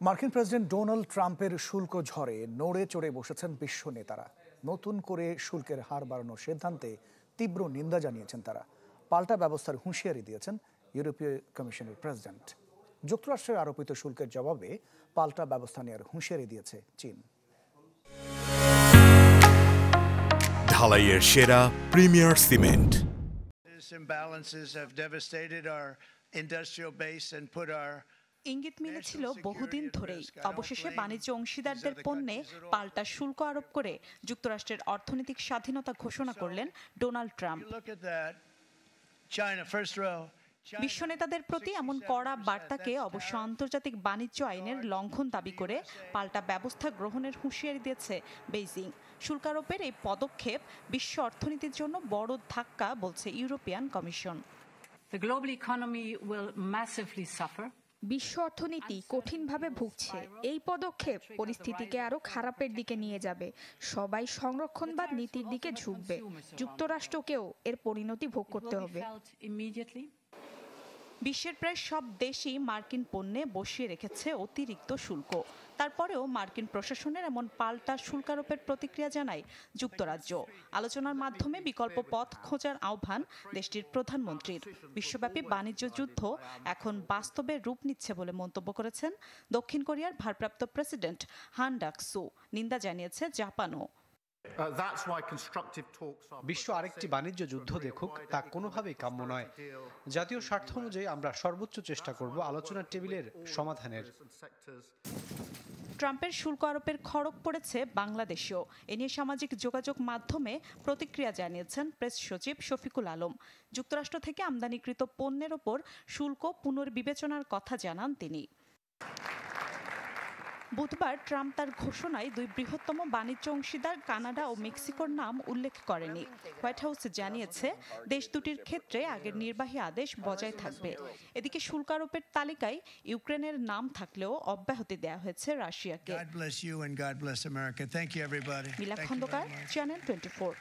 মার্কিন president Donald ট্রাম্পের শুল্ক ঝড়ে নড়ে চড়ে বসেছেন বিশ্ব নেতারা। নতুন করে শুল্কের হার বাড়ানোর সিদ্ধান্তে তীব্র নিন্দা জানিয়েছেন তারা। পাল্টা ব্যবস্থার হুঁশিয়ারি দিয়েছেন ইউরোপীয় কমিশনের প্রেসিডেন্ট। যুক্তরাষ্ট্রের আরোপিত শুল্কের জবাবে পাল্টা ব্যবস্থা নেওয়ার হুঁশিয়ারি দিয়েছে চীন। ঢালাইয়ের সেরা প্রিমিয়ার সিমেন্ট। ইঙ্গিত মিলেছিল বহুদিন ধরেই। অবশেষে বাণিজ্য অংশীদারদের পণ্যে পাল্টা শুল্ক আরোপ করে যুক্তরাষ্ট্রের অর্থনৈতিক স্বাধীনতা ঘোষণা করলেন ডোনাল্ড ট্রাম্প। বিশ্ব নেতাদের প্রতি এমন কড়া বার্তাকে অবশ্য আন্তর্জাতিক বাণিজ্য আইনের লঙ্ঘন দাবি করে পাল্টা ব্যবস্থা গ্রহণের হুঁশিয়ারি দিয়েছে বেইজিং। শুল্ক আরোপের এই পদক্ষেপ বিশ্ব অর্থনীতির জন্য বড় ধাক্কা বলছে European commission. The global economy will massively suffer. বিশ্ব অর্থনীতি কঠিনভাবে ভুগছে। এই পদক্ষেপ পরিস্থিতিকে আরো খারাপের দিকে নিয়ে যাবে। সবাই সংরক্ষণবাদ নীতির দিকে ঝুঁকবে। যুক্তরাষ্ট্রকেও এর পরিণতি ভোগ করতে হবে। বিশ্বের প্রায় সব দেশই মার্কিন পণ্যে বসিয়ে রেখেছে অতিরিক্ত শুল্ক। তারপরেও মার্কিন প্রশাসনের এমন পাল্টা শুল্কারোপের প্রতিক্রিয়া জানায় যুক্তরাজ্য। আলোচনার মাধ্যমে বিকল্প পথ খোঁজার আহ্বান দেশটির প্রধানমন্ত্রীর। বিশ্বব্যাপী বাণিজ্য যুদ্ধ এখন বাস্তবে রূপ নিচ্ছে বলে মন্তব্য করেছেন দক্ষিণ কোরিয়ার ভারপ্রাপ্ত প্রেসিডেন্ট হান ডাক-সু। নিন্দা জানিয়েছে জাপানও। বিশ্ব আরেকটি বাণিজ্য যুদ্ধ দেখুক, তা কোনোভাবেই কাম্য নয়। জাতীয় স্বার্থ অনুযায়ী আমরা সর্বোচ্চ চেষ্টা করব আলোচনার টেবিলের সমাধানের। ট্রাম্পের শুল্ক আরোপের খড়গ পড়েছে বাংলাদেশেও। এ নিয়ে সামাজিক যোগাযোগ মাধ্যমে প্রতিক্রিয়া জানিয়েছেন প্রেস সচিব শফিকুল আলম। যুক্তরাষ্ট্র থেকে আমদানিকৃত পণ্যের ওপর শুল্ক পুনর্বিবেচনার কথা জানান তিনি। বুধবার ট্রাম্প তার ঘোষণায় দুই বৃহত্তম বাণিজ্য অংশীদার কানাডা ও মেক্সিকোর নাম উল্লেখ করেনি। হোয়াইট হাউস জানিয়েছে দেশ দুটির ক্ষেত্রে আগের নির্বাহী আদেশ বজায় থাকবে। এদিকে শুল্ক আরোপের তালিকায় ইউক্রেনের নাম থাকলেও অব্যাহতি দেওয়া হয়েছে রাশিয়াকে। মিলা খন্দকার, চ্যানেল 24।